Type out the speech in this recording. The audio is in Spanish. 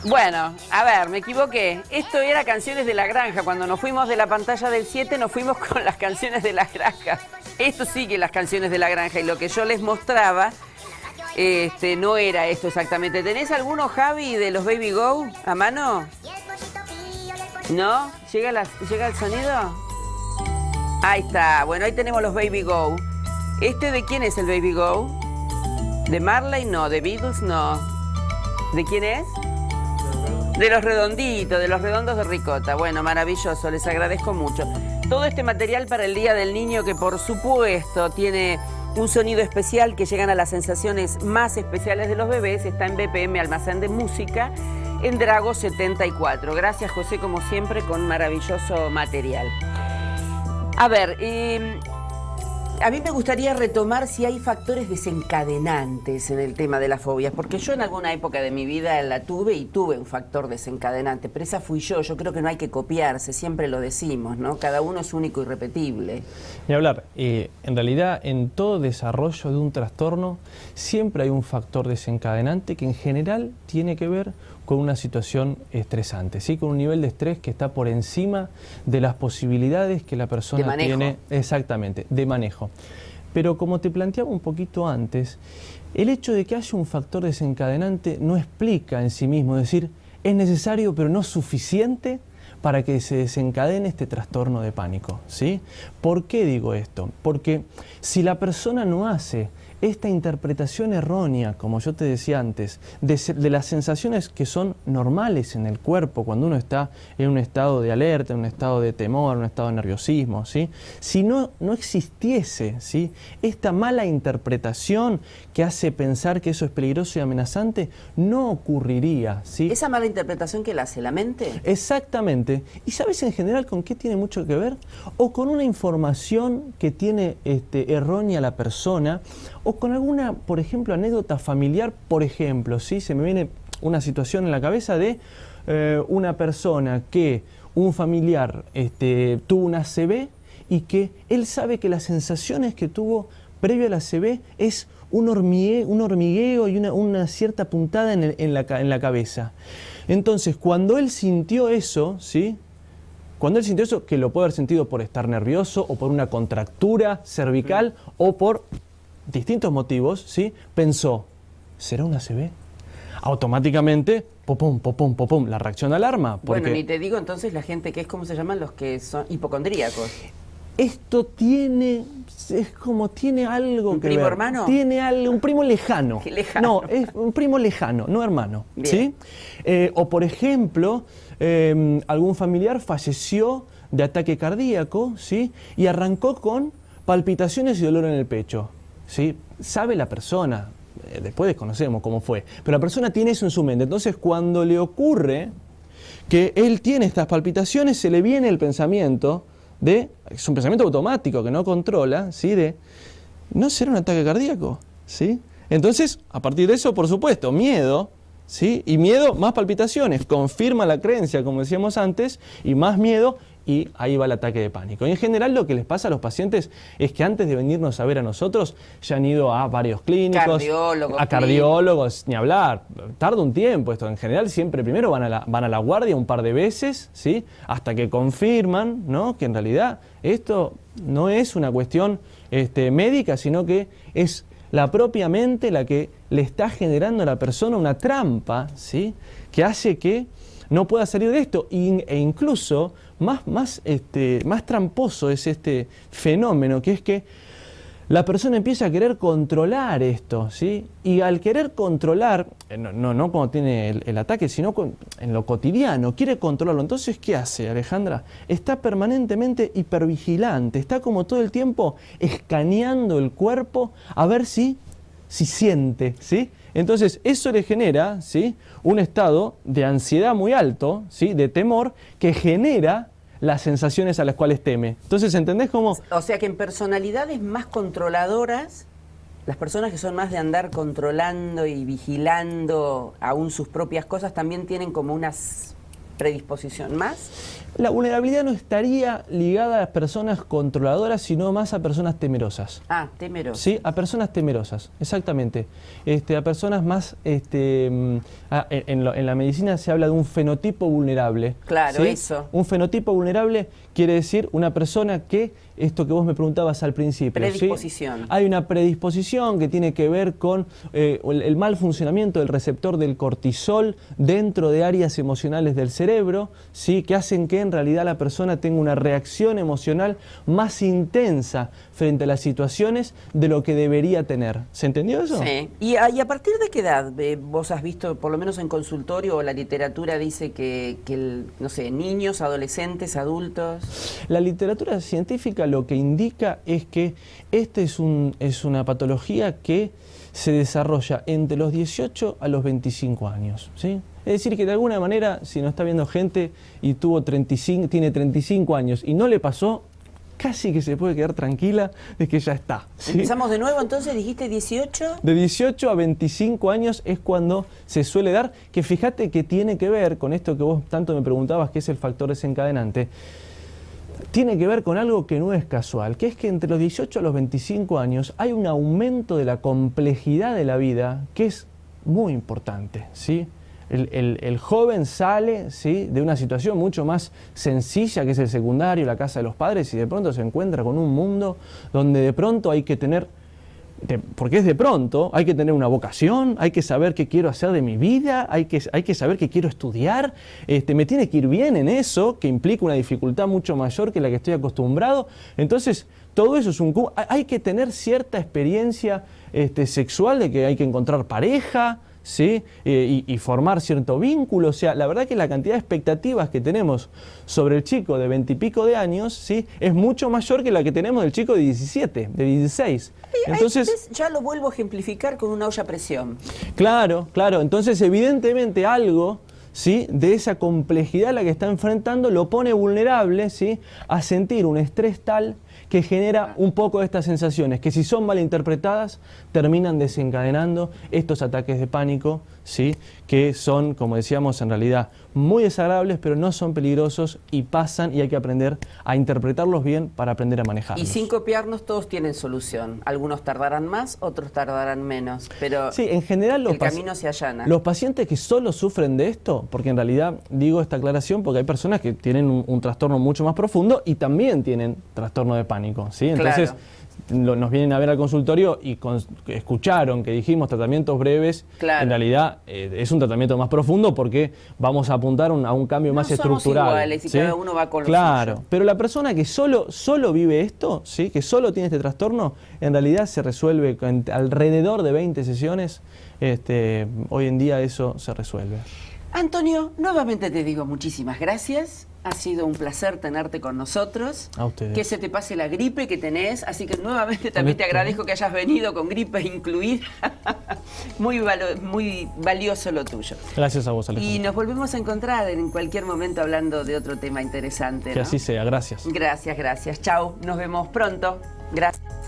Bueno, a ver, me equivoqué. Esto era Canciones de la Granja. Cuando nos fuimos de la pantalla del 7, nos fuimos con las canciones de la granja. Esto sigue las canciones de la granja. Y lo que yo les mostraba, no era esto exactamente. ¿Tenés alguno, Javi, de los Baby Go a mano? ¿No? ¿Llega el sonido? Ahí está. Bueno, ahí tenemos los Baby Go. ¿De quién es el Baby Go? ¿De Marley? No. ¿De Beatles? No. ¿De quién es? De los redonditos, de los redondos de ricota. Bueno, maravilloso, les agradezco mucho. Todo este material para el Día del Niño, que por supuesto tiene un sonido especial, que llegan a las sensaciones más especiales de los bebés, está en BPM Almacén de Música, en Drago 74. Gracias, José, como siempre, con maravilloso material. A ver, a mí me gustaría retomar si hay factores desencadenantes en el tema de las fobias, porque yo en alguna época de mi vida la tuve y tuve un factor desencadenante, pero esa fui yo. Yo creo que no hay que copiarse, siempre lo decimos, ¿no? Cada uno es único y irrepetible. Ni hablar, en realidad en todo desarrollo de un trastorno siempre hay un factor desencadenante que en general tiene que ver con una situación estresante, ¿sí? Con un nivel de estrés que está por encima de las posibilidades que la persona tiene, exactamente, de manejo. Pero como te planteaba un poquito antes, el hecho de que haya un factor desencadenante no explica en sí mismo, es decir, es necesario pero no suficiente para que se desencadene este trastorno de pánico, ¿sí? ¿Por qué digo esto? Porque si la persona no hace esta interpretación errónea, como yo te decía antes, de las sensaciones que son normales en el cuerpo cuando uno está en un estado de alerta, en un estado de temor, en un estado de nerviosismo, ¿sí? Si no existiese, ¿sí?, esta mala interpretación que hace pensar que eso es peligroso y amenazante, no ocurriría, ¿sí? ¿Esa mala interpretación que la hace la mente? Exactamente. ¿Y sabes en general con qué tiene mucho que ver? O con una información que tiene errónea la persona, o con alguna, por ejemplo, anécdota familiar, por ejemplo, ¿sí? Se me viene una situación en la cabeza de una persona que un familiar tuvo una ACV y que él sabe que las sensaciones que tuvo previo a la ACV es un hormigueo y una cierta puntada en la cabeza. Entonces, cuando él sintió eso, ¿sí?, cuando él sintió eso, que lo puede haber sentido por estar nervioso o por una contractura cervical o por distintos motivos, ¿sí?, pensó, ¿será una ACV? Automáticamente, popum, popum, popum, la reacción de alarma. Porque bueno, ni te digo entonces la gente que es, ¿cómo se llaman? Los que son hipocondríacos. Esto tiene algo ¿Un que primo ver. hermano? Tiene algo, un primo lejano. Qué lejano. No, es un primo lejano, no hermano. Bien. ¿Sí? O por ejemplo, algún familiar falleció de ataque cardíaco, ¿sí?, y arrancó con palpitaciones y dolor en el pecho, ¿sí? Sabe la persona, después desconocemos cómo fue, pero la persona tiene eso en su mente. Entonces, cuando le ocurre que él tiene estas palpitaciones, se le viene el pensamiento es un pensamiento automático que no controla, ¿sí?, de, ¿no será un ataque cardíaco? ¿Sí? Entonces, a partir de eso, por supuesto, miedo, ¿sí? Y miedo, más palpitaciones, confirma la creencia, como decíamos antes, y más miedo, y ahí va el ataque de pánico. Y en general lo que les pasa a los pacientes es que antes de venirnos a ver a nosotros, ya han ido a varios clínicos, a cardiólogos, ni hablar. Tarda un tiempo esto. En general siempre primero van a la guardia un par de veces, ¿sí?, hasta que confirman, ¿no?, que en realidad esto no es una cuestión médica, sino que es la propia mente la que le está generando a la persona una trampa, ¿sí?, que hace que no pueda salir de esto. E incluso más tramposo es este fenómeno, que es que la persona empieza a querer controlar esto, ¿sí? Y al querer controlar, no cuando tiene el ataque, sino en lo cotidiano, quiere controlarlo. Entonces, ¿qué hace, Alejandra? Está permanentemente hipervigilante, está como todo el tiempo escaneando el cuerpo a ver si siente, ¿sí? Entonces, eso le genera, ¿sí?, un estado de ansiedad muy alto, ¿sí?, de temor, que genera las sensaciones a las cuales teme. Entonces, ¿entendés cómo? O sea que en personalidades más controladoras, las personas que son más de andar controlando y vigilando aún sus propias cosas, también tienen como unas predisposición más? La vulnerabilidad no estaría ligada a las personas controladoras, sino más a personas temerosas. Ah, temerosas. Sí, a personas temerosas, exactamente. A personas más, en la medicina se habla de un fenotipo vulnerable. Claro, ¿sí? eso. Un fenotipo vulnerable quiere decir una persona que, esto que vos me preguntabas al principio. Predisposición. ¿sí? Hay una predisposición que tiene que ver con el mal funcionamiento del receptor del cortisol dentro de áreas emocionales del cerebro, ¿sí? Que hacen que en realidad la persona tenga una reacción emocional más intensa frente a las situaciones de lo que debería tener. ¿Se entendió eso? Sí. ¿Y a partir de qué edad vos has visto, por lo menos en consultorio, o la literatura dice que no sé, niños, adolescentes, adultos? La literatura científica lo que indica es que es una patología que se desarrolla entre los 18 a los 25 años, ¿sí? Es decir, que de alguna manera, si nos está viendo gente y tiene 35 años y no le pasó, casi que se puede quedar tranquila de que ya está, ¿sí? Empezamos de nuevo, entonces dijiste 18. De 18 a 25 años es cuando se suele dar, que fíjate que tiene que ver con esto que vos tanto me preguntabas, que es el factor desencadenante. Tiene que ver con algo que no es casual, que es que entre los 18 a los 25 años hay un aumento de la complejidad de la vida que es muy importante, ¿sí? El joven sale, ¿sí? De una situación mucho más sencilla, que es el secundario, la casa de los padres, y de pronto se encuentra con un mundo donde de pronto hay que tener, porque es de pronto, hay que tener una vocación, hay que saber qué quiero hacer de mi vida, hay que saber qué quiero estudiar, me tiene que ir bien en eso, que implica una dificultad mucho mayor que la que estoy acostumbrado. Entonces, todo eso es hay que tener cierta experiencia sexual, de que hay que encontrar pareja, ¿sí? Y formar cierto vínculo. O sea, la verdad que la cantidad de expectativas que tenemos sobre el chico de 20 y pico de años, ¿sí? Es mucho mayor que la que tenemos del chico de 17, de 16. Entonces, ya lo vuelvo a ejemplificar con una olla a presión. Claro. Entonces, evidentemente algo, ¿sí? De esa complejidad a la que está enfrentando lo pone vulnerable, ¿sí? A sentir un estrés tal que genera un poco de estas sensaciones, que si son mal interpretadas, terminan desencadenando estos ataques de pánico, ¿sí? Que son, como decíamos, en realidad muy desagradables, pero no son peligrosos y pasan, y hay que aprender a interpretarlos bien para aprender a manejarlos. Y sin copiarnos, todos tienen solución. Algunos tardarán más, otros tardarán menos, pero sí, en general el camino se allana. Los pacientes que solo sufren de esto, porque en realidad digo esta aclaración porque hay personas que tienen un trastorno mucho más profundo y también tienen trastorno de pánico, ¿sí? Entonces, claro, nos vienen a ver al consultorio y escucharon que dijimos tratamientos breves. Claro. En realidad es un tratamiento más profundo porque vamos a apuntar a un cambio más estructural. Somos iguales y ¿sí? cada uno va con lo Claro, suyo. pero la persona que solo vive esto, ¿sí? Que solo tiene este trastorno, en realidad se resuelve alrededor de 20 sesiones. Hoy en día eso se resuelve. Antonio, nuevamente te digo muchísimas gracias. Ha sido un placer tenerte con nosotros. A ustedes. Que se te pase la gripe que tenés. Así que nuevamente también te agradezco que hayas venido con gripe incluida. Muy valioso lo tuyo. Gracias a vos, Alejandro. Y nos volvemos a encontrar en cualquier momento hablando de otro tema interesante, ¿no? Que así sea, gracias. Gracias. Chau. Nos vemos pronto. Gracias.